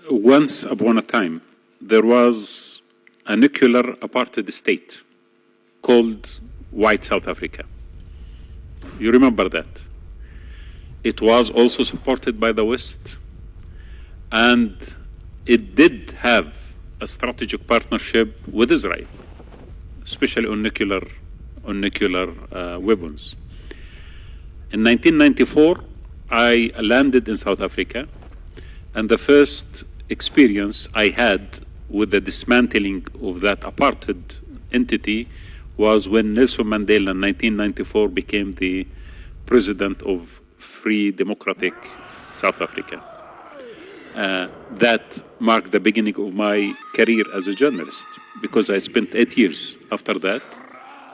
Once upon a time, there was a nuclear apartheid state called White South Africa. You remember that? It was also supported by the West, and it did have a strategic partnership with Israel, especially on nuclear weapons. In 1994, I landed in South Africa, and the first experience I had with the dismantling of that apartheid entity was when Nelson Mandela in 1994 became the president of free democratic South Africa. That marked the beginning of my career as a journalist, because I spent 8 years after that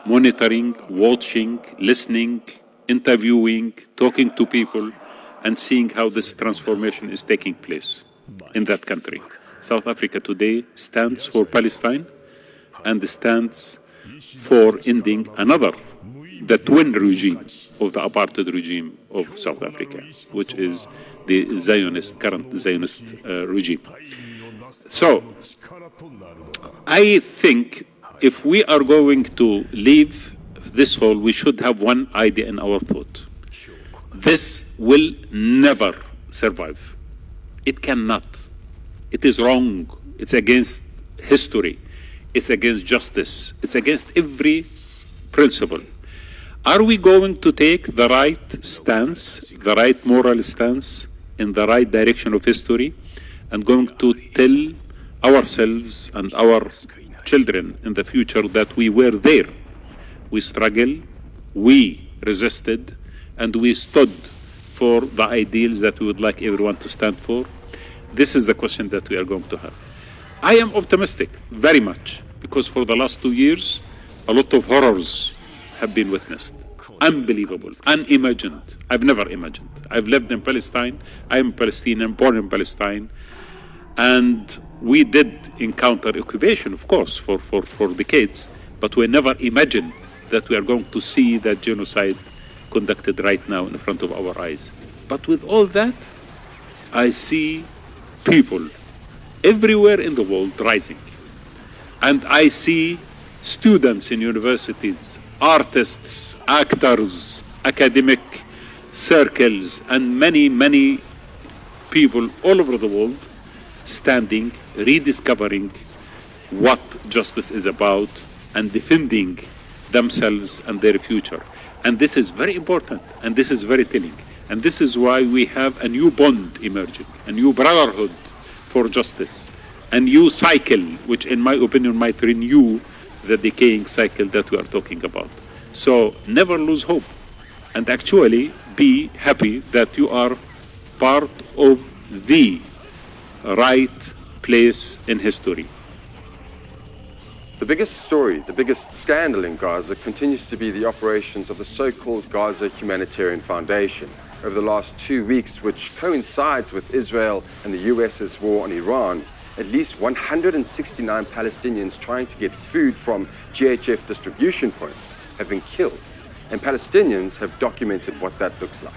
monitoring, watching, listening, interviewing, talking to people, and seeing how this transformation is taking place in that country. South Africa today stands for Palestine and stands for ending the twin regime of the apartheid regime of South Africa, which is the current Zionist regime. So, I think if we are going to leave this hall, we should have one idea in our thought. This will never survive. It cannot. It is wrong. It's against history. It's against justice. It's against every principle. Are we going to take the right stance, the right moral stance, in the right direction of history, and going to tell ourselves and our children in the future that we were there? We struggled, we resisted, and we stood for the ideals that we would like everyone to stand for? This is the question that we are going to have. I am optimistic, very much, because for the last 2 years, a lot of horrors have been witnessed. Unbelievable, unimagined. I've never imagined. I've lived in Palestine. I am Palestinian, born in Palestine. And we did encounter occupation, of course, for decades, but we never imagined that we are going to see that genocide conducted right now in front of our eyes. But with all that, I see people everywhere in the world rising. And I see students in universities, artists, actors, academic circles, and many, many people all over the world standing, rediscovering what justice is about and defending themselves and their future. And this is very important, and this is very telling. And this is why we have a new bond emerging, a new brotherhood for justice, a new cycle, which in my opinion might renew the decaying cycle that we are talking about. So never lose hope, and actually be happy that you are part of the right place in history. The biggest story, the biggest scandal in Gaza continues to be the operations of the so-called Gaza Humanitarian Foundation. Over the last 2 weeks, which coincides with Israel and the US's war on Iran, at least 169 Palestinians trying to get food from GHF distribution points have been killed, and Palestinians have documented what that looks like.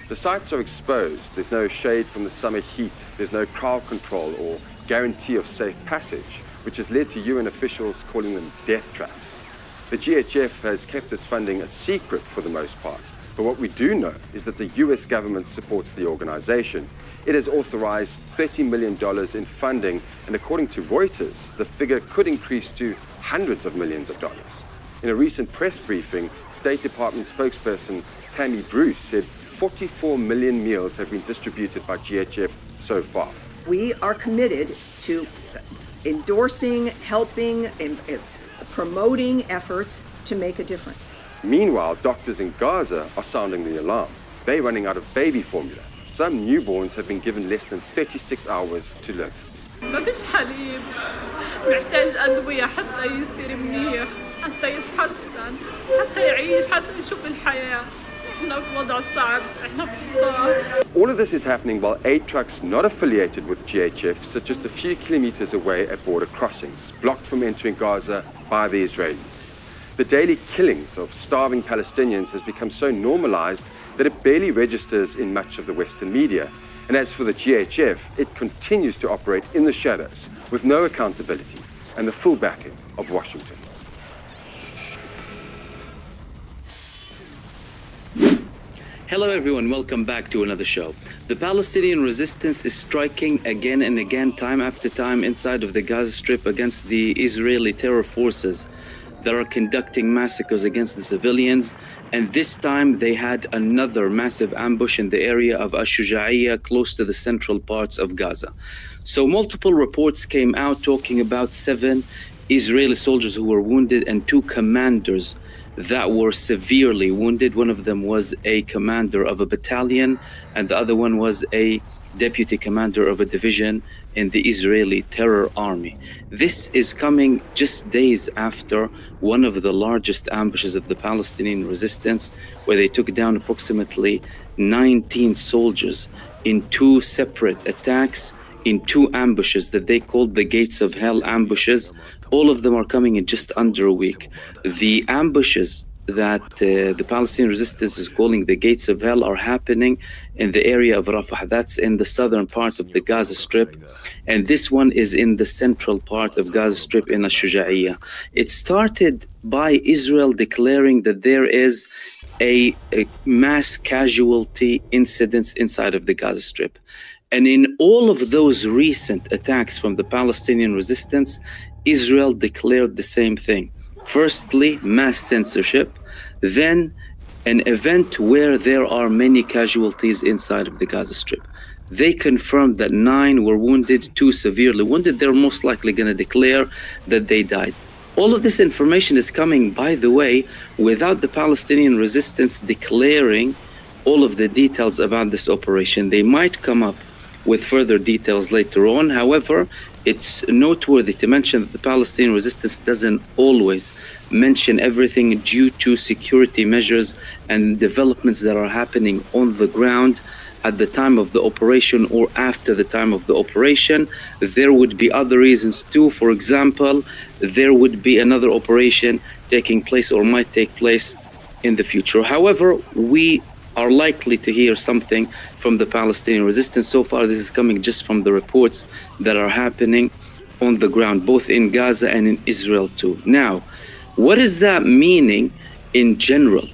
The sites are exposed, there's no shade from the summer heat, there's no crowd control or guarantee of safe passage, which has led to UN officials calling them death traps. The GHF has kept its funding a secret for the most part, but what we do know is that the US government supports the organization. It has authorized $30 million in funding, and according to Reuters, the figure could increase to hundreds of millions of dollars. In a recent press briefing, State Department spokesperson Tammy Bruce said 44 million meals have been distributed by GHF so far. We are committed to endorsing, helping, and promoting efforts to make a difference. Meanwhile, doctors in Gaza are sounding the alarm. They're running out of baby formula. Some newborns have been given less than 36 hours to live. ما فيش حليب محتاج أدوية حتى يصير منيح حتى يتحسن حتى يعيش حتى يشوف الحياة احنا في وضع صعب احنا بحصار. All of this is happening while aid trucks not affiliated with GHF sit just a few kilometers away at border crossings, blocked from entering Gaza by the Israelis. The daily killings of starving Palestinians has become so normalized that it barely registers in much of the Western media. And as for the GHF, it continues to operate in the shadows with no accountability and the full backing of Washington. Hello everyone, welcome back to another show. The Palestinian resistance is striking again and again, time after time, inside of the Gaza Strip against the Israeli terror forces that are conducting massacres against the civilians. And this time they had another massive ambush in the area of Ash-Shuja'iyya, close to the central parts of Gaza. So multiple reports came out talking about 7 Israeli soldiers who were wounded and 2 commanders that were severely wounded. One of them was a commander of a battalion, and the other one was a deputy commander of a division in the Israeli terror army. This is coming just days after one of the largest ambushes of the Palestinian resistance, where they took down approximately 19 soldiers in 2 separate attacks, in 2 ambushes that they called the Gates of Hell ambushes. All of them are coming in just under a week. The ambushes that the Palestinian resistance is calling the Gates of Hell are happening in the area of Rafah. That's in the southern part of the Gaza Strip. And this one is in the central part of Gaza Strip in Ash-Shuja'iyya. It started by Israel declaring that there is a mass casualty incidents inside of the Gaza Strip. And in all of those recent attacks from the Palestinian resistance, Israel declared the same thing. Firstly, mass censorship, then an event where there are many casualties inside of the Gaza Strip. They confirmed that 9 were wounded, 2 severely wounded. They're most likely going to declare that they died. All of this information is coming, by the way, without the Palestinian resistance declaring all of the details about this operation. They might come up with further details later on. However, it's noteworthy to mention that the Palestinian resistance doesn't always mention everything due to security measures and developments that are happening on the ground at the time of the operation or after the time of the operation. There would be other reasons too. For example, there would be another operation taking place or might take place in the future. However, we are likely to hear something from the Palestinian resistance. So far, this is coming just from the reports that are happening on the ground, both in Gaza and in Israel too. Now, what is that meaning in general,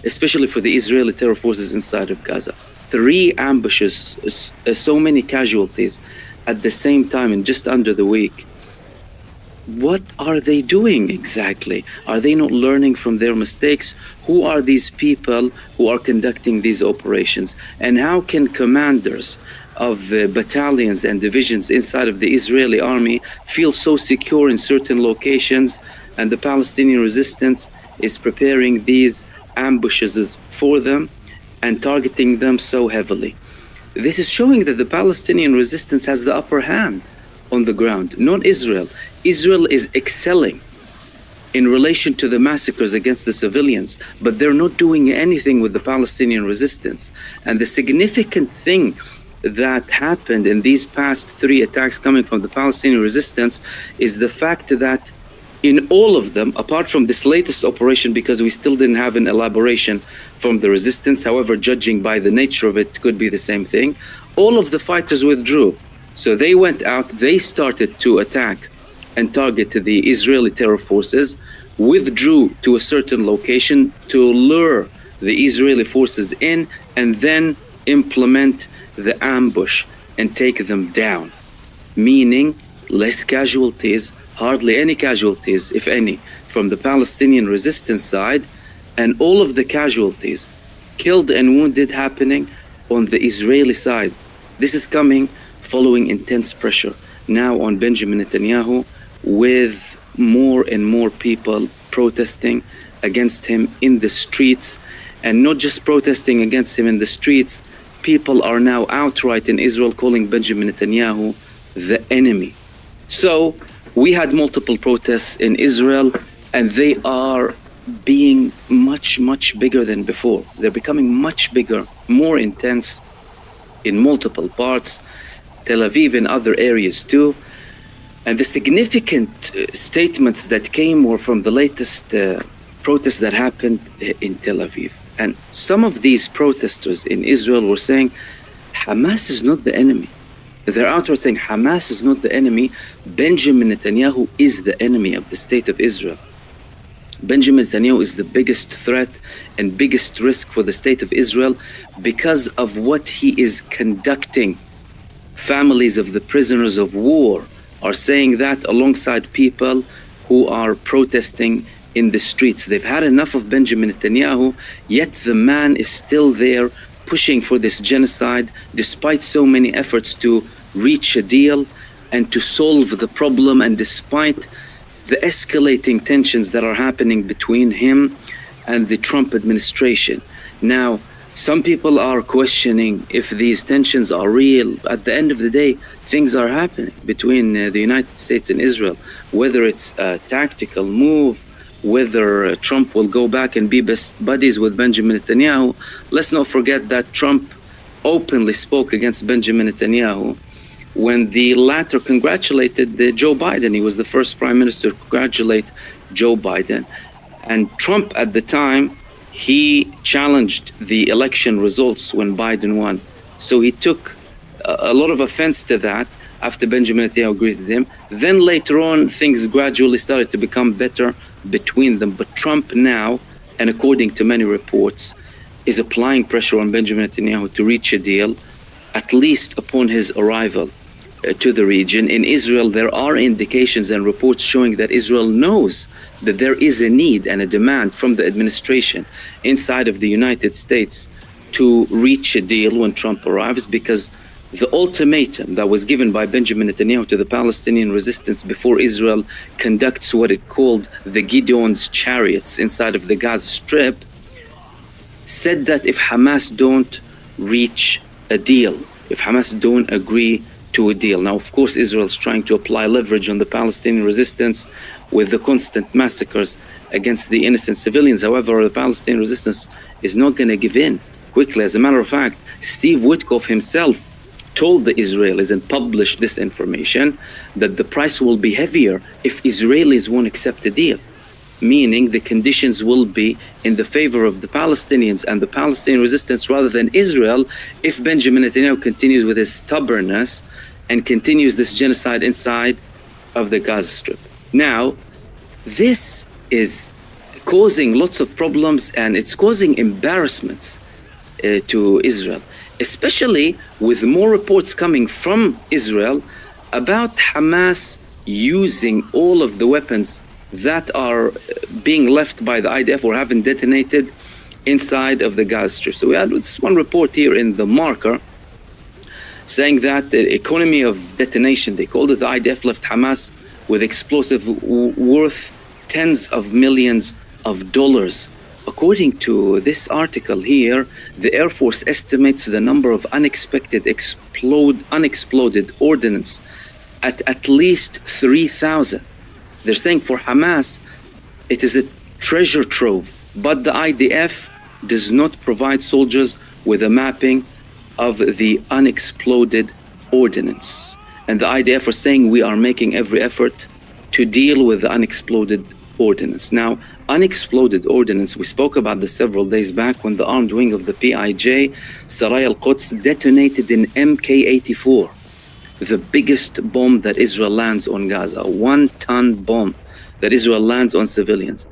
especially for the Israeli terror forces inside of Gaza? 3 ambushes, so many casualties at the same time in just under the week. What are they doing exactly? Are they not learning from their mistakes? Who are these people who are conducting these operations? And how can commanders of battalions and divisions inside of the Israeli army feel so secure in certain locations, and the Palestinian resistance is preparing these ambushes for them and targeting them so heavily? This is showing that the Palestinian resistance has the upper hand on the ground, not Israel. Israel is excelling in relation to the massacres against the civilians, but they're not doing anything with the Palestinian resistance. And the significant thing that happened in these past 3 attacks coming from the Palestinian resistance is the fact that in all of them, apart from this latest operation, because we still didn't have an elaboration from the resistance, however, judging by the nature of it, could be the same thing, all of the fighters withdrew. So they went out, they started to attack and target the Israeli terror forces, withdrew to a certain location to lure the Israeli forces in, and then implement the ambush and take them down. Meaning less casualties, hardly any casualties, if any, from the Palestinian resistance side, and all of the casualties, killed and wounded, happening on the Israeli side. This is coming following intense pressure now on Benjamin Netanyahu, with more and more people protesting against him in the streets. And not just protesting against him in the streets, people are now outright in Israel calling Benjamin Netanyahu the enemy. So we had multiple protests in Israel, and they are being much, much bigger than before. They're becoming much bigger, more intense in multiple parts, Tel Aviv and other areas too. And the significant statements that came were from the latest protests that happened in Tel Aviv. And some of these protesters in Israel were saying, Hamas is not the enemy. They're outright saying Hamas is not the enemy. Benjamin Netanyahu is the enemy of the state of Israel. Benjamin Netanyahu is the biggest threat and biggest risk for the state of Israel because of what he is conducting. Families of the prisoners of war are saying that alongside people who are protesting in the streets. They've had enough of Benjamin Netanyahu, yet the man is still there pushing for this genocide despite so many efforts to reach a deal and to solve the problem, and despite the escalating tensions that are happening between him and the Trump administration. Now, some people are questioning if these tensions are real. At the end of the day, things are happening between the United States and Israel, whether it's a tactical move, whether Trump will go back and be best buddies with Benjamin Netanyahu. Let's not forget that Trump openly spoke against Benjamin Netanyahu when the latter congratulated Joe Biden. He was the first prime minister to congratulate Joe Biden. And Trump at the time, he challenged the election results when Biden won. So he took a lot of offense to that after Benjamin Netanyahu greeted him. Then later on, things gradually started to become better between them. But Trump now, and according to many reports, is applying pressure on Benjamin Netanyahu to reach a deal, at least upon his arrival to the region. In Israel, there are indications and reports showing that Israel knows that there is a need and a demand from the administration inside of the United States to reach a deal when Trump arrives, because the ultimatum that was given by Benjamin Netanyahu to the Palestinian resistance before Israel conducts what it called the Gideon's chariots inside of the Gaza Strip said that if Hamas don't reach a deal, if Hamas don't agree to a deal. Now, of course, Israel's trying to apply leverage on the Palestinian resistance with the constant massacres against the innocent civilians. However, the Palestinian resistance is not going to give in quickly. As a matter of fact, Steve Witkoff himself told the Israelis and published this information that the price will be heavier if Israelis won't accept a deal, meaning the conditions will be in the favor of the Palestinians and the Palestinian resistance rather than Israel if Benjamin Netanyahu continues with his stubbornness and continues this genocide inside of the Gaza Strip. Now, this is causing lots of problems and it's causing embarrassments to Israel, especially with more reports coming from Israel about Hamas using all of the weapons that are being left by the IDF or haven't detonated inside of the Gaza Strip. So we had this one report here in The Marker saying that the economy of detonation, they called it, the IDF left Hamas with explosive worth tens of millions of dollars. According to this article here, the Air Force estimates the number of unexploded ordnance at least 3,000. They're saying for Hamas, it is a treasure trove, but the IDF does not provide soldiers with a mapping of the unexploded ordnance. And the IDF are saying we are making every effort to deal with the unexploded ordnance. Now, unexploded ordnance, we spoke about this several days back when the armed wing of the PIJ, Saray al-Quds, detonated an MK-84. The biggest bomb that Israel lands on Gaza, a 1-ton bomb that Israel lands on civilians.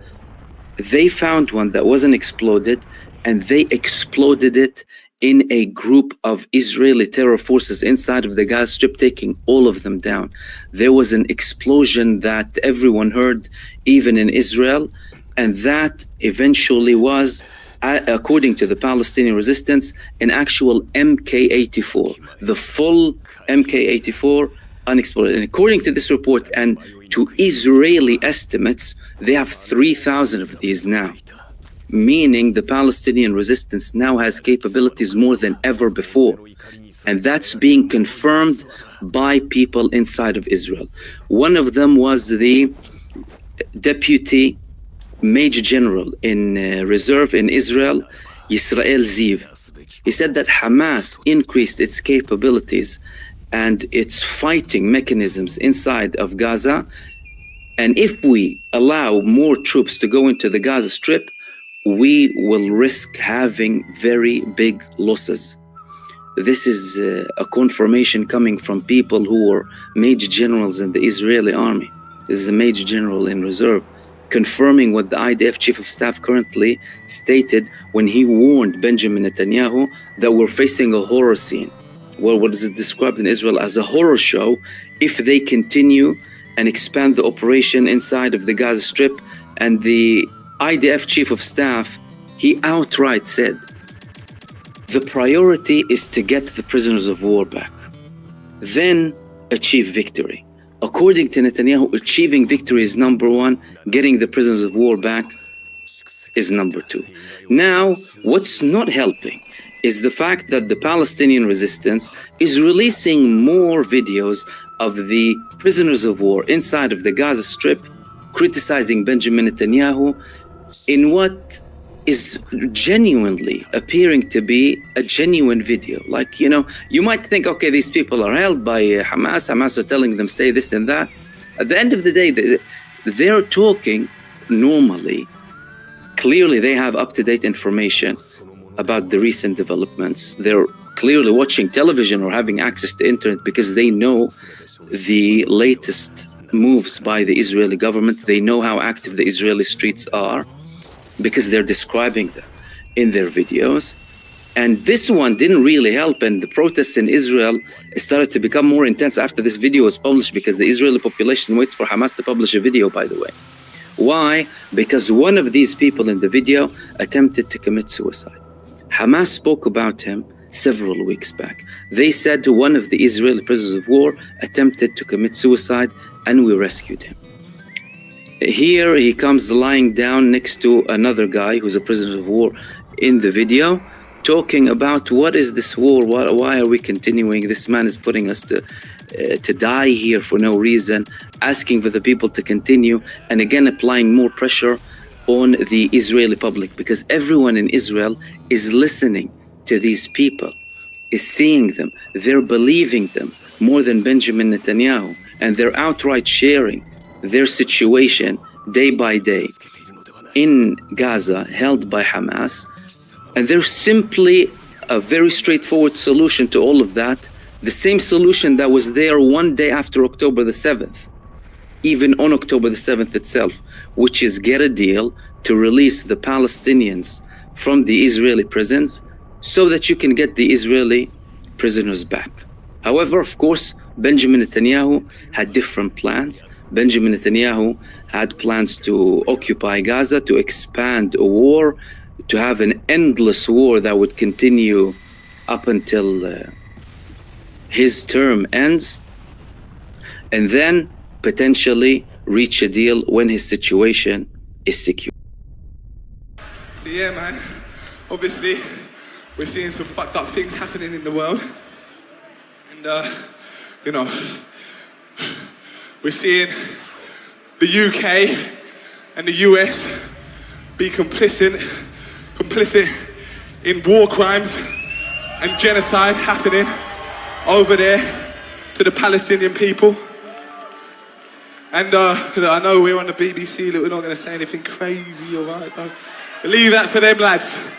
They found one that wasn't exploded, and they exploded it in a group of Israeli terror forces inside of the Gaza Strip, taking all of them down. There was an explosion that everyone heard, even in Israel, and that eventually was, according to the Palestinian resistance, an actual MK-84, the full MK-84 unexploded. And according to this report and to Israeli estimates, they have 3,000 of these now, meaning the Palestinian resistance now has capabilities more than ever before. And that's being confirmed by people inside of Israel. One of them was the deputy Major General in reserve in Israel, Yisrael Ziv. He said that Hamas increased its capabilities and its fighting mechanisms inside of Gaza. And if we allow more troops to go into the Gaza Strip, we will risk having very big losses. This is a confirmation coming from people who were major generals in the Israeli army. This is a major general in reserve, confirming what the IDF chief of staff currently stated when he warned Benjamin Netanyahu that we're facing a horror scene. Well, what is it described in Israel as a horror show if they continue and expand the operation inside of the Gaza Strip. And the IDF chief of staff, he outright said, the priority is to get the prisoners of war back, then achieve victory. According to Netanyahu, achieving victory is number one, getting the prisoners of war back is number two. Now, what's not helping is the fact that the Palestinian resistance is releasing more videos of the prisoners of war inside of the Gaza Strip, criticizing Benjamin Netanyahu in what is genuinely appearing to be a genuine video. Like, you know, you might think, okay, these people are held by Hamas. Hamas are telling them, say this and that. At the end of the day, they're talking normally. Clearly, they have up-to-date information about the recent developments. They're clearly watching television or having access to internet because they know the latest moves by the Israeli government. They know how active the Israeli streets are because they're describing them in their videos. And this one didn't really help, and the protests in Israel started to become more intense after this video was published, because the Israeli population waits for Hamas to publish a video, by the way. Why? Because one of these people in the video attempted to commit suicide. Hamas spoke about him several weeks back. They said one of the Israeli prisoners of war attempted to commit suicide and we rescued him. Here he comes lying down next to another guy who's a prisoner of war in the video, talking about what is this war, why are we continuing? This man is putting us to die here for no reason, asking for the people to continue, and again applying more pressure on the Israeli public, because everyone in Israel is listening to these people, is seeing them, they're believing them more than Benjamin Netanyahu, and they're outright sharing their situation day by day in Gaza, held by Hamas. And there's simply a very straightforward solution to all of that, the same solution that was there one day after October the 7th, even on October the 7th itself, which is get a deal to release the Palestinians from the Israeli prisons so that you can get the Israeli prisoners back. However, of course, Benjamin Netanyahu had different plans. Benjamin Netanyahu had plans to occupy Gaza, to expand a war, to have an endless war that would continue up until his term ends, and then potentially reach a deal when his situation is secure. So yeah, man, obviously we're seeing some fucked up things happening in the world. And, you know, we're seeing the UK and the US be complicit in war crimes and genocide happening over there to the Palestinian people. And I know we're on the BBC, that we're not going to say anything crazy, all right? Leave that for them lads,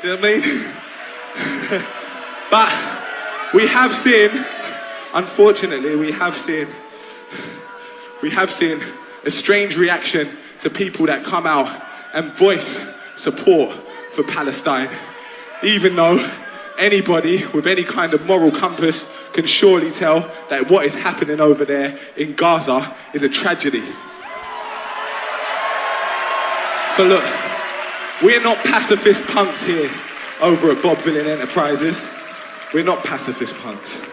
you know what I mean? But we have seen, unfortunately, we have seen a strange reaction to people that come out and voice support for Palestine, even though anybody with any kind of moral compass can surely tell that what is happening over there in Gaza is a tragedy. So look, we're not pacifist punks here over at Bob Vylan Enterprises. We're not pacifist punks.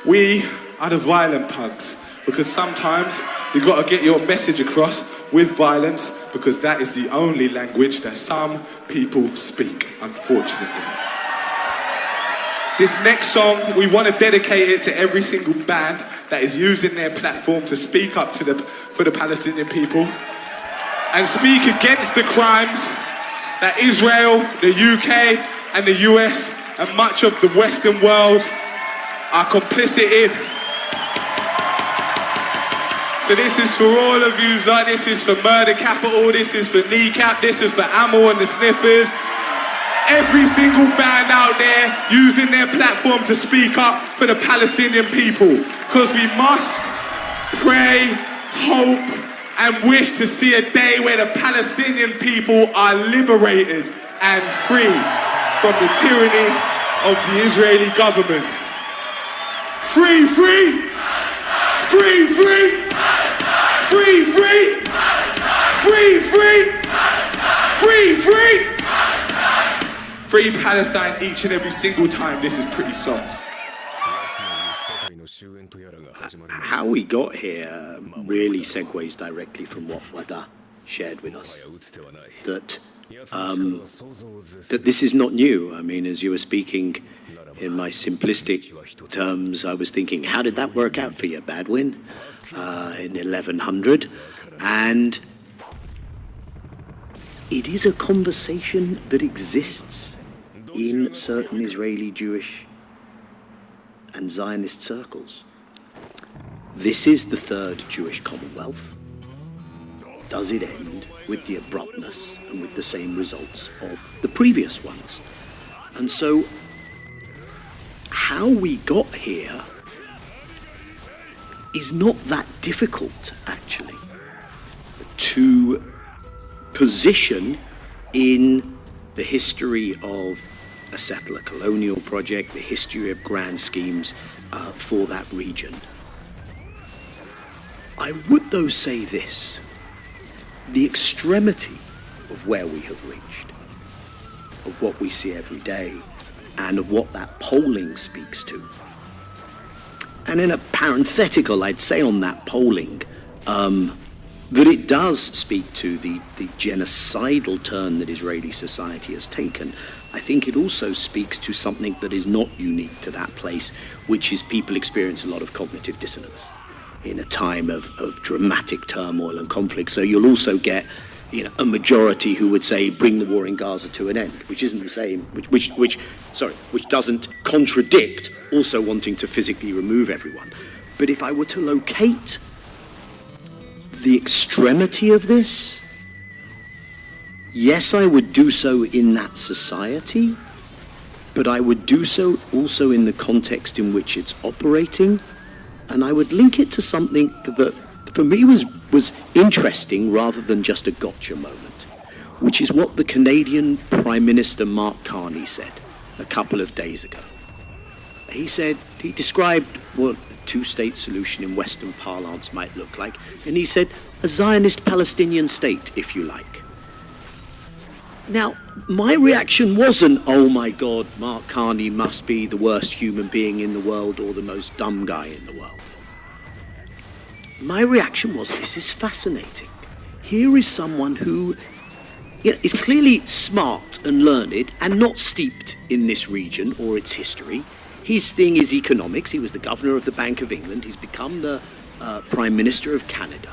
We are the violent punks, because sometimes you got to get your message across with violence, because that is the only language that some people speak, unfortunately. This next song, we want to dedicate it to every single band that is using their platform to speak up for the Palestinian people. and speak against the crimes that Israel, the UK, and the US, and much of the Western world are complicit in. So this is for all of you, like this is for Murder Capital, this is for Kneecap, this is for Amel and the Sniffers. Every single band out there using their platform to speak up for the Palestinian people. Because we must pray, hope, and wish to see a day where the Palestinian people are liberated and free from the tyranny of the Israeli government. Free, free! Free, free! Free, free! Free, free! Free, free! Free Palestine each and every single time this is pretty soft. How we got here really segues directly from what Wadah shared with us. That this is not new. I mean, as you were speaking in my simplistic terms, I was thinking, how did that work out for you, Badwin, in 1100? And it is a conversation that exists in certain Israeli Jewish and Zionist circles. This is the third Jewish Commonwealth. Does it end with the abruptness and with the same results of the previous ones? And so, how we got here is not that difficult, actually, to position in the history of a settler colonial project, the history of grand schemes for that region. I would, though, say this: the extremity of where we have reached, of what we see every day, and of what that polling speaks to. And in a parenthetical, I'd say on that polling, that it does speak to the genocidal turn that Israeli society has taken. I think it also speaks to something that is not unique to that place, which is people experience a lot of cognitive dissonance in a time of dramatic turmoil and conflict. So you'll also get, a majority who would say bring the war in Gaza to an end, which isn't the same, which doesn't contradict also wanting to physically remove everyone. But if I were to locate the extremity of this, yes, I would do so in that society, but I would do so also in the context in which it's operating, and I would link it to something that for me was interesting rather than just a gotcha moment, which is what the Canadian Prime Minister Mark Carney said a couple of days ago. He described what a two-state solution in Western parlance might look like, and he said, a Zionist Palestinian state, if you like. Now, my reaction wasn't, oh my God, Mark Carney must be the worst human being in the world or the most dumb guy in the world. My reaction was, this is fascinating. Here is someone who is clearly smart and learned and not steeped in this region or its history. His thing is economics. He was the governor of the Bank of England. He's become the Prime Minister of Canada.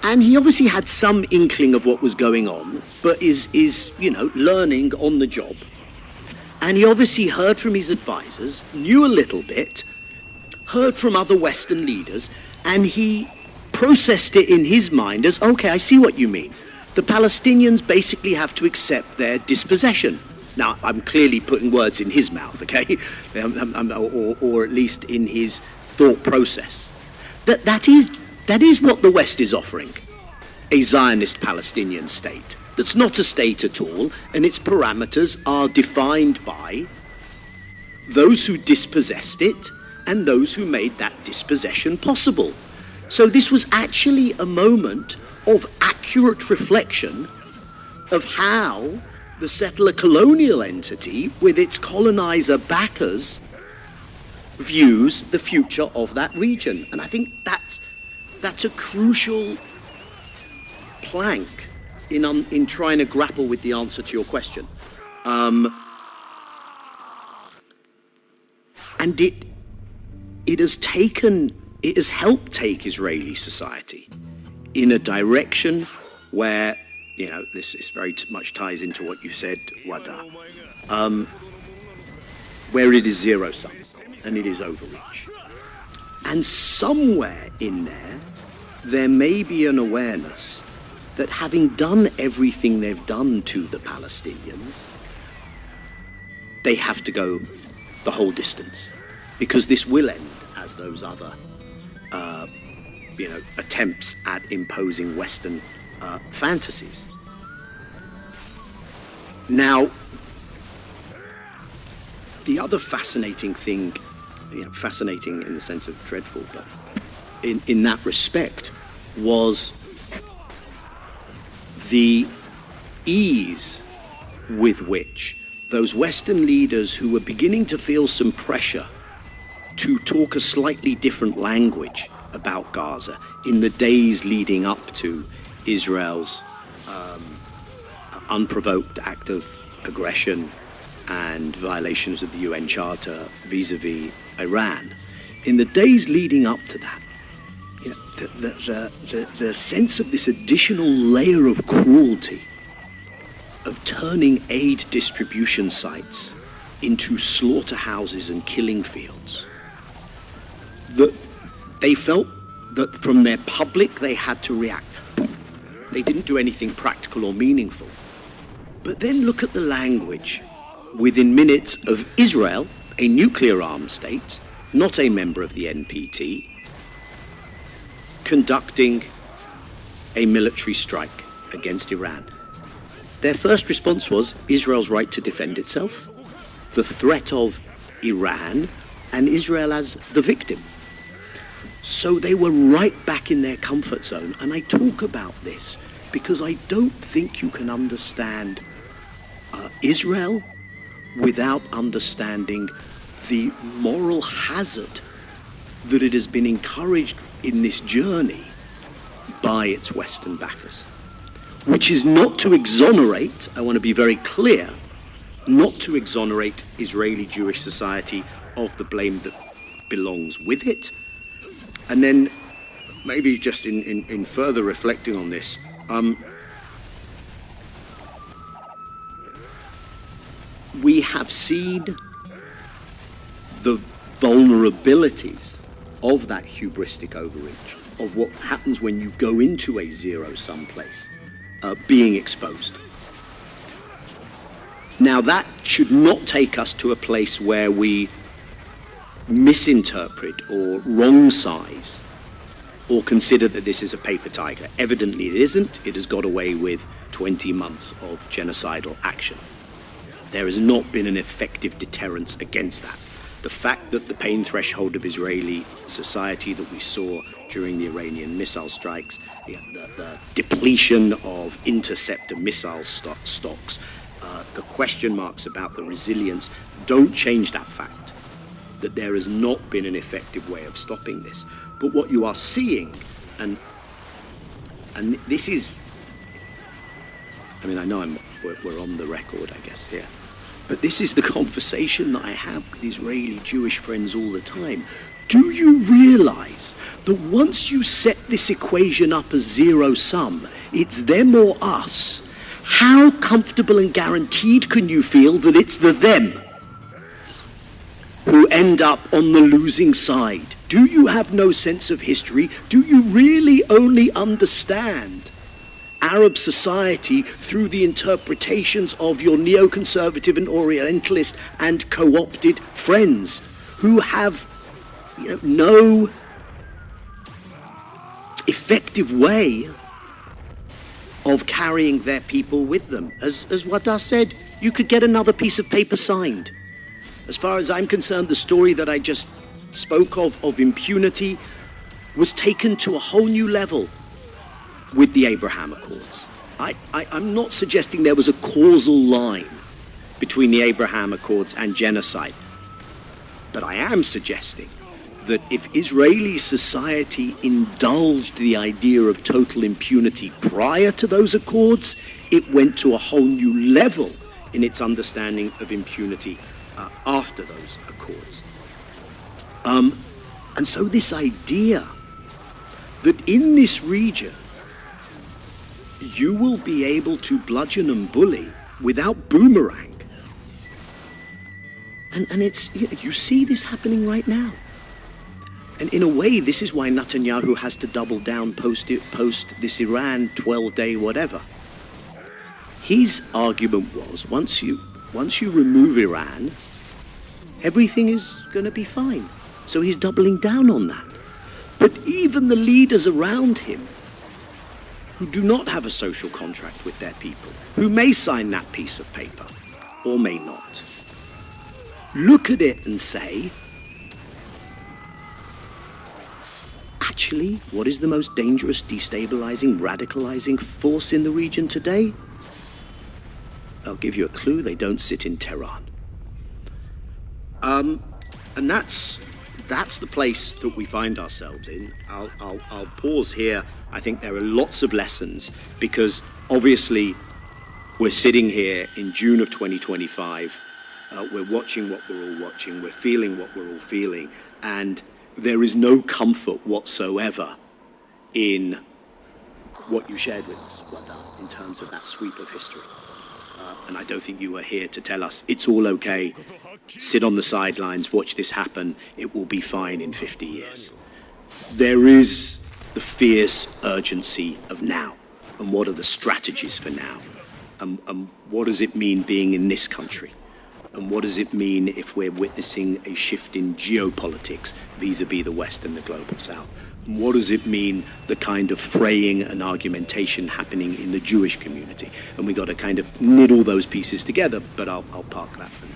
And he obviously had some inkling of what was going on, but is learning on the job. And he obviously heard from his advisors, knew a little bit, heard from other Western leaders, and he processed it in his mind as, okay, I see what you mean. The Palestinians basically have to accept their dispossession. Now, I'm clearly putting words in his mouth, okay? Or at least in his thought process. That is what the West is offering, a Zionist Palestinian state that's not a state at all, and its parameters are defined by those who dispossessed it and those who made that dispossession possible. So this was actually a moment of accurate reflection of how the settler colonial entity, with its colonizer backers, views the future of that region. And I think that's a crucial plank in trying to grapple with the answer to your question. And it has helped take Israeli society in a direction where, this very much ties into what you said, Wadah, where it is zero-sum and it is overreach. And somewhere in there may be an awareness that having done everything they've done to the Palestinians, they have to go the whole distance, because this will end as those other, attempts at imposing Western fantasies. Now, the other fascinating thing, fascinating in the sense of dreadful, but in that respect, was the ease with which those Western leaders who were beginning to feel some pressure to talk a slightly different language about Gaza in the days leading up to Israel's unprovoked act of aggression and violations of the UN Charter vis-a-vis Iran. In the days leading up to that, the sense of this additional layer of cruelty, of turning aid distribution sites into slaughterhouses and killing fields, that they felt that from their public they had to react. They didn't do anything practical or meaningful. But then look at the language within minutes of Israel, a nuclear armed state, not a member of the NPT, conducting a military strike against Iran. Their first response was Israel's right to defend itself, the threat of Iran, and Israel as the victim. So they were right back in their comfort zone. And I talk about this because I don't think you can understand Israel without understanding the moral hazard that it has been encouraged in this journey by its Western backers, which is not to exonerate, I want to be very clear, not to exonerate Israeli Jewish society of the blame that belongs with it. And then maybe just in further reflecting on this, we have seen the vulnerabilities of that hubristic overreach, of what happens when you go into a zero-sum place, being exposed. Now, that should not take us to a place where we misinterpret or wrong size or consider that this is a paper tiger. Evidently it isn't. It has got away with 20 months of genocidal action. There has not been an effective deterrence against that. The fact that the pain threshold of Israeli society that we saw during the Iranian missile strikes, the depletion of interceptor missile stocks, the question marks about the resilience don't change that fact, that there has not been an effective way of stopping this. But what you are seeing, and this is, I mean, I know we're on the record, I guess, here, but this is the conversation that I have with Israeli Jewish friends all the time. Do you realize that once you set this equation up as zero-sum, it's them or us, how comfortable and guaranteed can you feel that it's the them who end up on the losing side? Do you have no sense of history? Do you really only understand Arab society through the interpretations of your neoconservative and Orientalist and co-opted friends who have no effective way of carrying their people with them? As Wadah said, you could get another piece of paper signed. As far as I'm concerned, the story that I just spoke of impunity was taken to a whole new level with the Abraham Accords. I'm not suggesting there was a causal line between the Abraham Accords and genocide, but I am suggesting that if Israeli society indulged the idea of total impunity prior to those accords, it went to a whole new level in its understanding of impunity after those accords. And so this idea that in this region you will be able to bludgeon and bully without boomerang. And it's, you see this happening right now. And in a way, this is why Netanyahu has to double down post this Iran 12-day whatever. His argument was, once you remove Iran, everything is going to be fine. So he's doubling down on that. But even the leaders around him, who do not have a social contract with their people, who may sign that piece of paper, or may not, look at it and say, actually, what is the most dangerous, destabilizing, radicalizing force in the region today? I'll give you a clue, they don't sit in Tehran. And that's the place that we find ourselves in. I'll pause here. I think there are lots of lessons, because obviously we're sitting here in June of 2025. We're watching what we're all watching. We're feeling what we're all feeling. And there is no comfort whatsoever in what you shared with us, Wadah, in terms of that sweep of history. And I don't think you were here to tell us it's all okay. Sit on the sidelines, watch this happen. It will be fine in 50 years. There is the fierce urgency of now. And what are the strategies for now? And what does it mean being in this country? And what does it mean if we're witnessing a shift in geopolitics vis-a-vis the West and the global South? And what does it mean, the kind of fraying and argumentation happening in the Jewish community? And we got to kind of knit all those pieces together, but I'll park that for now.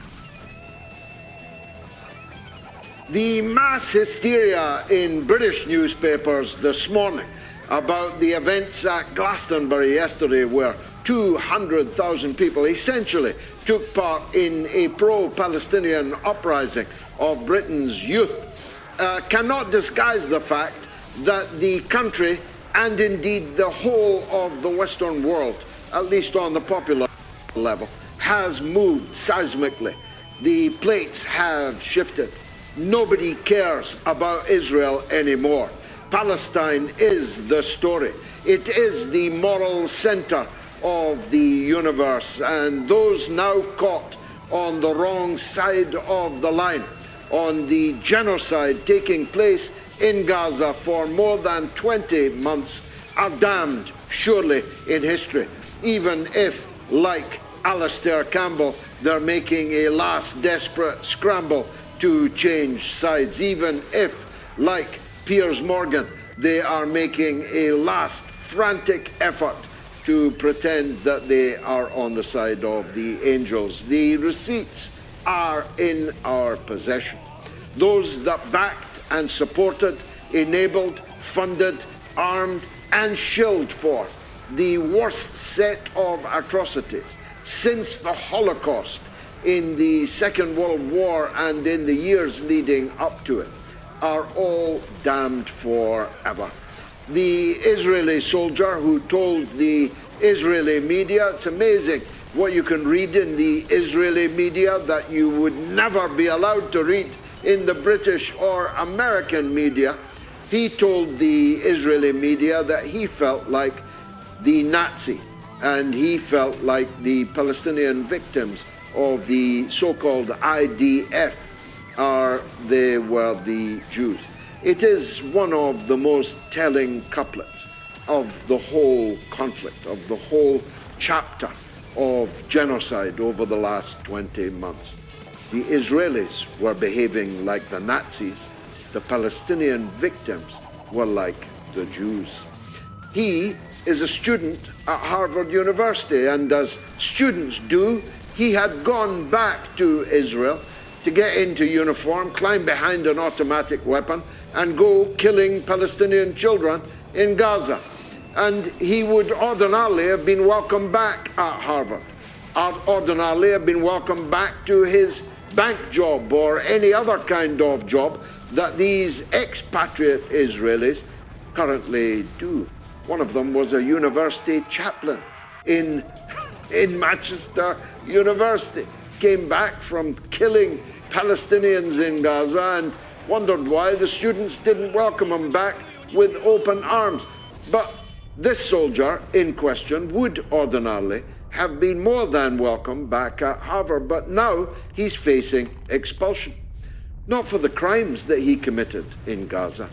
The mass hysteria in British newspapers this morning about the events at Glastonbury yesterday, where 200,000 people essentially took part in a pro-Palestinian uprising of Britain's youth, cannot disguise the fact that the country, and indeed the whole of the Western world, at least on the popular level, has moved seismically. The plates have shifted. Nobody cares about Israel anymore. Palestine is the story. It is the moral center of the universe, and those now caught on the wrong side of the line, on the genocide taking place in Gaza for more than 20 months, are damned surely in history, even if, like Alastair Campbell, they're making a last desperate scramble to change sides, even if, like Piers Morgan, they are making a last frantic effort to pretend that they are on the side of the angels. The receipts are in our possession. Those that backed and supported, enabled, funded, armed, and shilled for the worst set of atrocities since the Holocaust in the Second World War and in the years leading up to it are all damned forever. The Israeli soldier who told the Israeli media, it's amazing what you can read in the Israeli media that you would never be allowed to read in the British or American media. He told the Israeli media that he felt like the Nazi, and he felt like the Palestinian victims of the so-called IDF were the Jews. It is one of the most telling couplets of the whole conflict, of the whole chapter of genocide over the last 20 months. The Israelis were behaving like the Nazis. The Palestinian victims were like the Jews. He is a student at Harvard University, and as students do, he had gone back to Israel to get into uniform, climb behind an automatic weapon, and go killing Palestinian children in Gaza. And he would ordinarily have been welcomed back at Harvard, ordinarily have been welcomed back to his bank job or any other kind of job that these expatriate Israelis currently do. One of them was a university chaplain in Manchester University, came back from killing Palestinians in Gaza and wondered why the students didn't welcome him back with open arms. But This soldier in question would ordinarily have been more than welcome back at Harvard, but now he's facing expulsion. Not for the crimes that he committed in Gaza,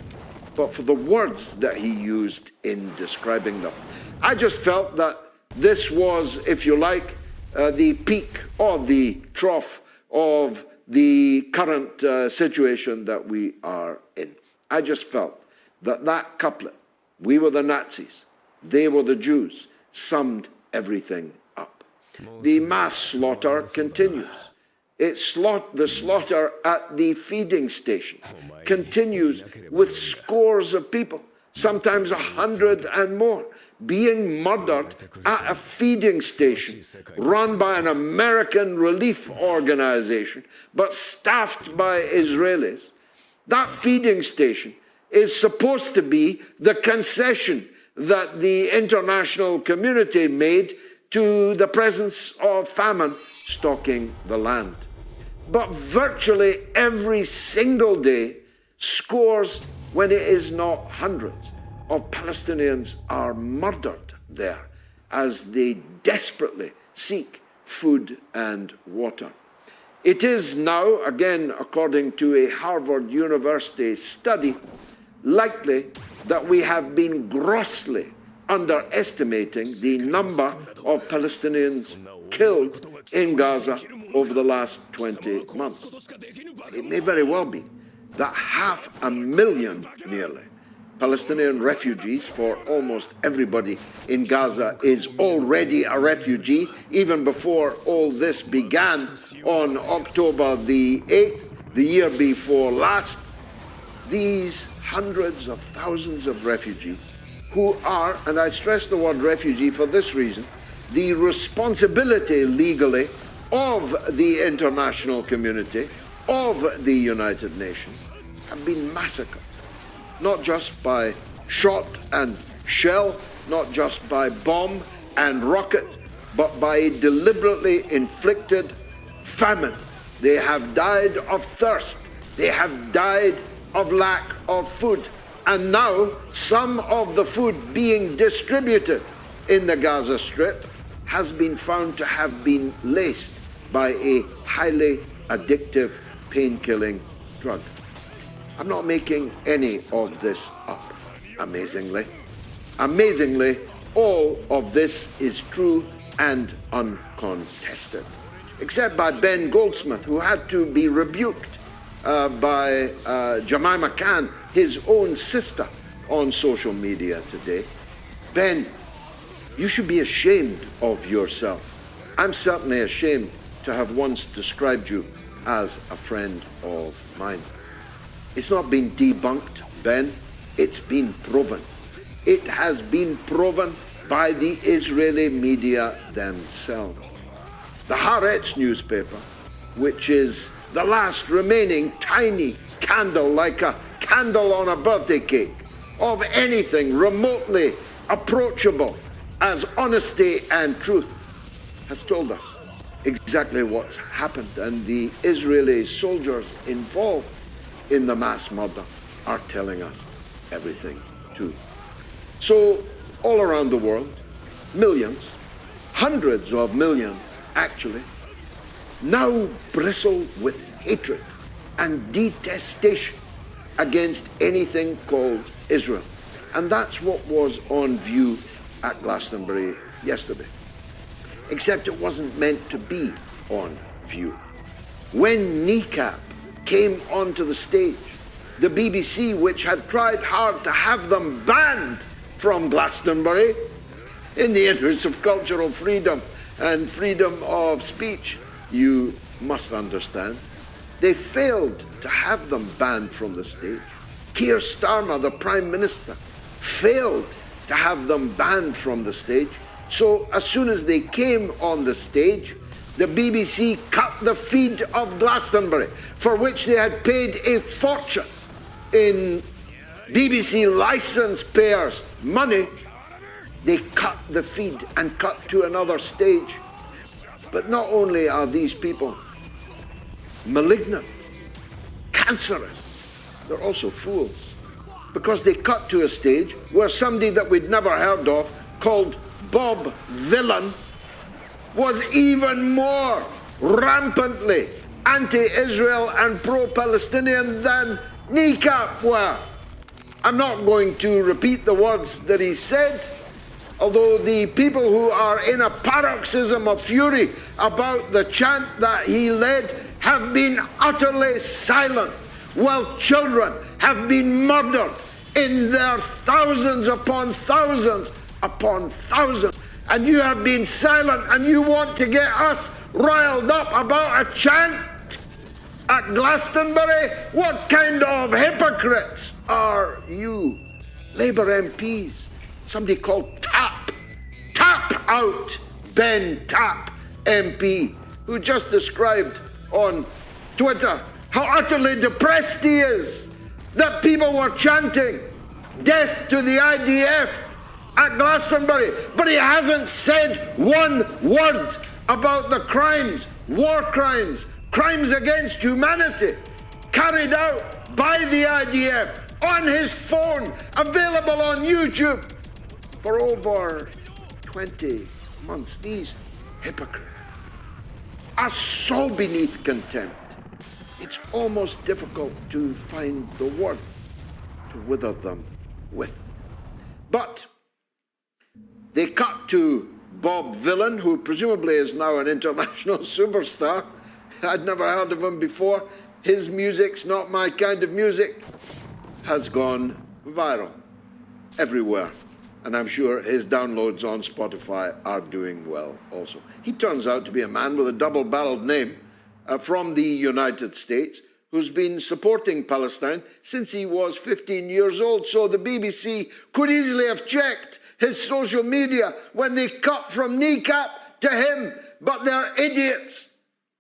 but for the words that he used in describing them. I just felt that this was, if you like, the peak or the trough of the current situation that we are in. I just felt that that couplet, we were the Nazis, they were the Jews, summed everything up. The mass slaughter continues. The slaughter at the feeding stations continues with scores of people, sometimes 100 and more, being murdered at a feeding station run by an American relief organization, but staffed by Israelis. That feeding station is supposed to be the concession that the international community made to the presence of famine stalking the land. But virtually every single day, scores, when it is not hundreds, of Palestinians are murdered there as they desperately seek food and water. It is now, again, according to a Harvard University study, likely that we have been grossly underestimating the number of Palestinians killed in Gaza over the last 20 months. It may very well be that 500,000 nearly Palestinian refugees, for almost everybody in Gaza is already a refugee, even before all this began on October the 8th, the year before last. These hundreds of thousands of refugees who are, and I stress the word refugee for this reason, the responsibility legally of the international community, of the United Nations, have been massacred. Not just by shot and shell, not just by bomb and rocket, but by a deliberately inflicted famine. They have died of thirst. They have died of lack of food. And now some of the food being distributed in the Gaza Strip has been found to have been laced by a highly addictive pain-killing drug. I'm not making any of this up, amazingly. Amazingly, all of this is true and uncontested, except by Ben Goldsmith, who had to be rebuked by Jemima Khan, his own sister, on social media today. Ben, you should be ashamed of yourself. I'm certainly ashamed to have once described you as a friend of mine. It's not been debunked, Ben. It's been proven. It has been proven by the Israeli media themselves. The Haaretz newspaper, which is the last remaining tiny candle, like a candle on a birthday cake, of anything remotely approachable as honesty and truth, has told us exactly what's happened, and the Israeli soldiers involved in the mass murder are telling us everything too. So all around the world, millions, hundreds of millions actually, now bristle with hatred and detestation against anything called Israel. And that's what was on view at Glastonbury yesterday. Except it wasn't meant to be on view. When Kneecap came onto the stage, the BBC, which had tried hard to have them banned from Glastonbury in the interest of cultural freedom and freedom of speech, you must understand, they failed to have them banned from the stage. Keir Starmer, the Prime Minister, failed to have them banned from the stage. So as soon as they came on the stage, the BBC cut the feed of Glastonbury, for which they had paid a fortune in BBC licence payers' money. They cut the feed and cut to another stage. But not only are these people malignant, cancerous, they're also fools. because they cut to a stage where somebody that we'd never heard of, called Bob Vylan, was even more rampantly anti-Israel and pro-Palestinian than Kneecap were. I'm not going to repeat the words that he said, although the people who are in a paroxysm of fury about the chant that he led have been utterly silent, while children have been murdered in their thousands upon thousands upon thousands. And you have been silent, and you want to get us riled up about a chant at Glastonbury? What kind of hypocrites are you? Labour MPs, somebody called Tap Out Ben Tap MP, who just described on Twitter how utterly depressed he is that people were chanting death to the IDF at Glastonbury, but he hasn't said one word about the crimes, war crimes, crimes against humanity carried out by the IDF on his phone, available on YouTube for over 20 months. These hypocrites are so beneath contempt, it's almost difficult to find the words to wither them with. But they cut to Bob Vylan, who presumably is now an international superstar. I'd never heard of him before. His music's not my kind of music. Has gone viral everywhere. And I'm sure his downloads on Spotify are doing well also. He turns out to be a man with a double-barreled name from the United States who's been supporting Palestine since he was 15 years old. So the BBC could easily have checked his social media when they cut from Kneecap to him, but they're idiots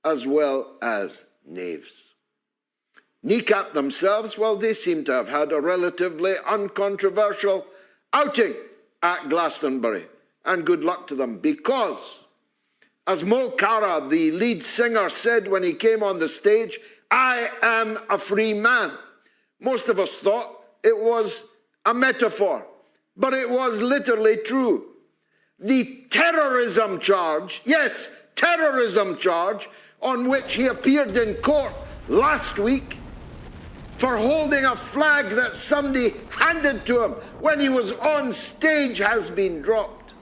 as well as knaves. Kneecap themselves, well, they seem to have had a relatively uncontroversial outing at Glastonbury, and good luck to them, because, as Mo Cara, the lead singer, said when he came on the stage, "I am a free man." Most of us thought it was a metaphor, but it was literally true. The terrorism charge, yes, terrorism charge, on which he appeared in court last week for holding a flag that somebody handed to him when he was on stage, has been dropped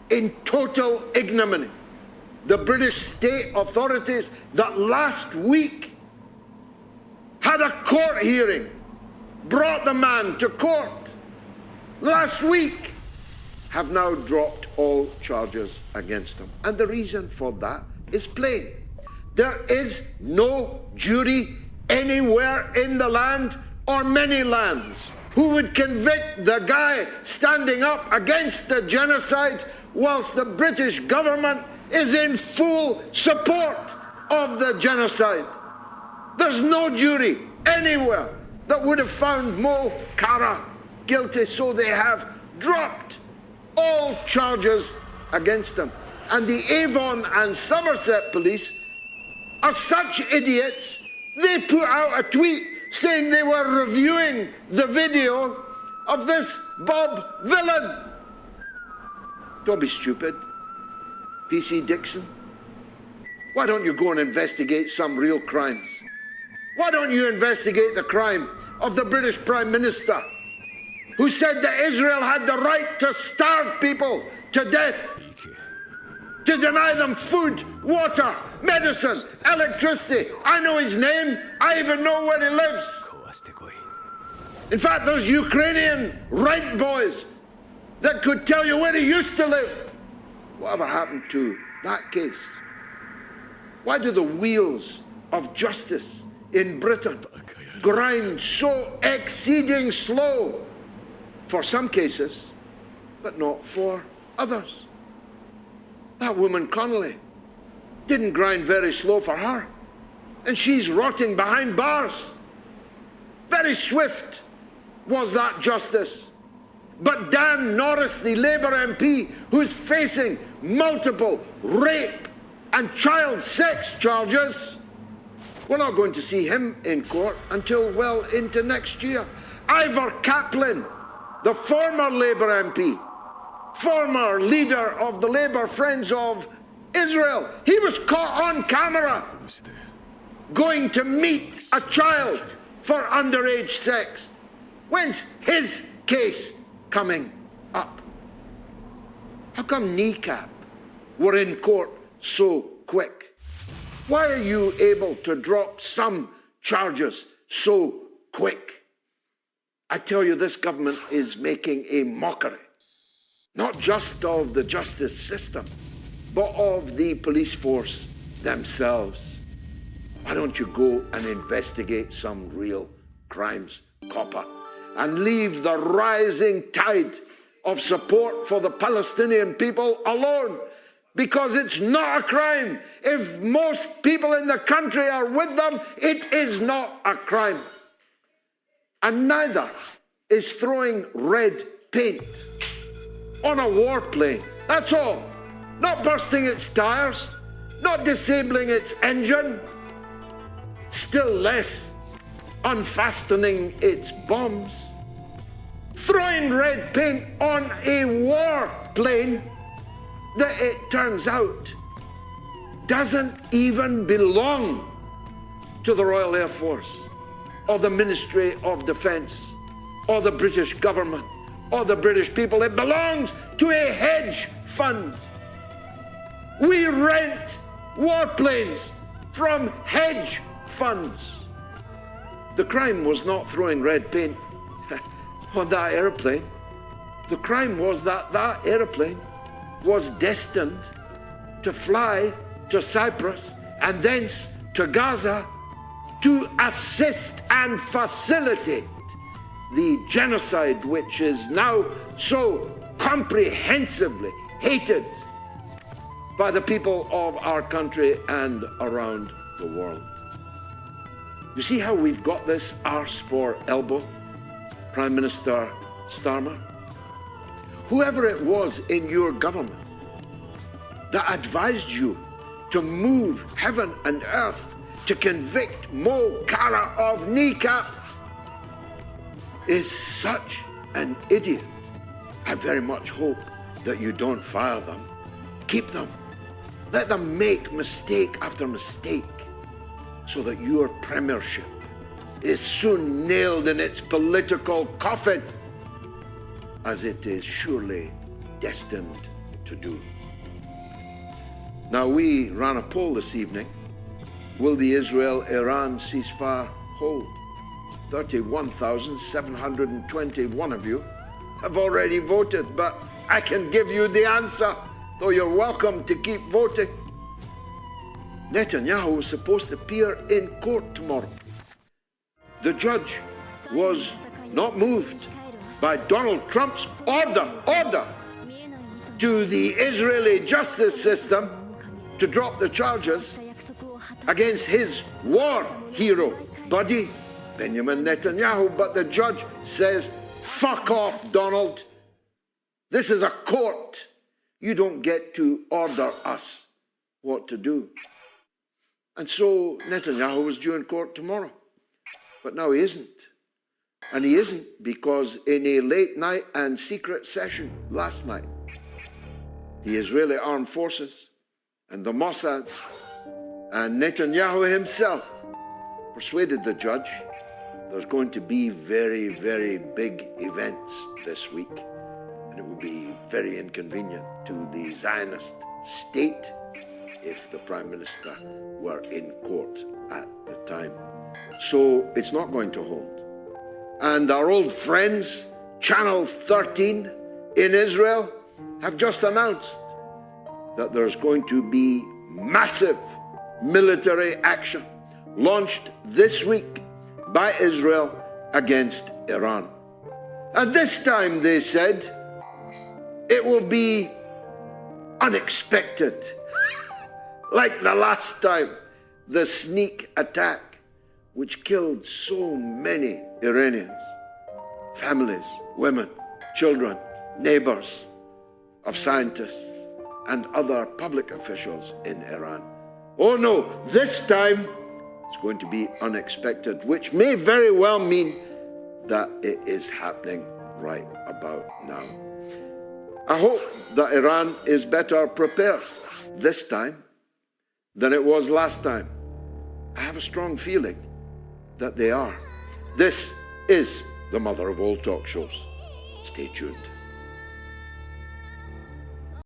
in total ignominy. The British state authorities that last week had a court hearing, brought the man to court last week, have now dropped all charges against him. And the reason for that is plain. There is no jury anywhere in the land or many lands who would convict the guy standing up against the genocide, whilst the British government is in full support of the genocide. There's no jury anywhere that would have found Mo Cara guilty, so they have dropped all charges against him. And the Avon and Somerset police are such idiots, they put out a tweet saying they were reviewing the video of this Bob Vylan. Don't be stupid, PC Dixon. Why don't you go and investigate some real crimes? Why don't you investigate the crime of the British Prime Minister, who said that Israel had the right to starve people to death, to deny them food, water, medicine, electricity. I know his name. I even know where he lives. In fact, there's Ukrainian rent boys that could tell you where he used to live. Whatever happened to that case? Why do the wheels of justice in Britain grind so exceeding slow for some cases, but not for others? That woman Connolly didn't grind very slow for her, and she's rotting behind bars. Very swift was that justice. But Dan Norris, the Labour MP, who's facing multiple rape and child sex charges, we're not going to see him in court until well into next year. Ivor Kaplan, the former Labour MP, former leader of the Labour Friends of Israel, he was caught on camera going to meet a child for underage sex. When's his case coming up? How come kneecap were in court so quick? Why are you able to drop some charges so quick? I tell you, this government is making a mockery, not just of the justice system, but of the police force themselves. Why don't you go and investigate some real crimes, copper, and leave the rising tide of support for the Palestinian people alone? Because it's not a crime. If most people in the country are with them, it is not a crime. And neither is throwing red paint on a warplane. That's all. Not bursting its tires, not disabling its engine, still less unfastening its bombs. Throwing red paint on a warplane that, it turns out, doesn't even belong to the Royal Air Force or the Ministry of Defence or the British government or the British people. It belongs to a hedge fund. We rent warplanes from hedge funds. The crime was not throwing red paint on that airplane. The crime was that that airplane was destined to fly to Cyprus and thence to Gaza to assist and facilitate the genocide which is now so comprehensively hated by the people of our country and around the world. You see how we've got this arse for elbow, Prime Minister Starmer? Whoever it was in your government that advised you to move heaven and earth to convict Mo Kara of kneecap is such an idiot. I very much hope that you don't fire them. Keep them. Let them make mistake after mistake so that your premiership is soon nailed in its political coffin, as it is surely destined to do. Now, we ran a poll this evening. Will the Israel-Iran ceasefire hold? 31,721 of you have already voted, but I can give you the answer, though you're welcome to keep voting. Netanyahu was supposed to appear in court tomorrow. The judge was not moved by Donald Trump's order to the Israeli justice system to drop the charges against his war hero buddy, Benjamin Netanyahu. But the judge says, fuck off, Donald. This is a court. You don't get to order us what to do. And so Netanyahu was due in court tomorrow. But now he isn't. And he isn't because in a late night and secret session last night, the Israeli armed forces and the Mossad and Netanyahu himself persuaded the judge there's going to be very, very big events this week. And it would be very inconvenient to the Zionist state if the Prime Minister were in court at the time. So it's not going to hold. And our old friends, Channel 13 in Israel, have just announced that there's going to be massive military action launched this week by Israel against Iran. And this time, they said, it will be unexpected. Like the last time, the sneak attack which killed so many Iranians, families, women, children, neighbors of scientists and other public officials in Iran. Oh no, this time it's going to be unexpected, which may very well mean that it is happening right about now. I hope that Iran is better prepared this time than it was last time. I have a strong feeling that they are. This is the mother of all talk shows. Stay tuned.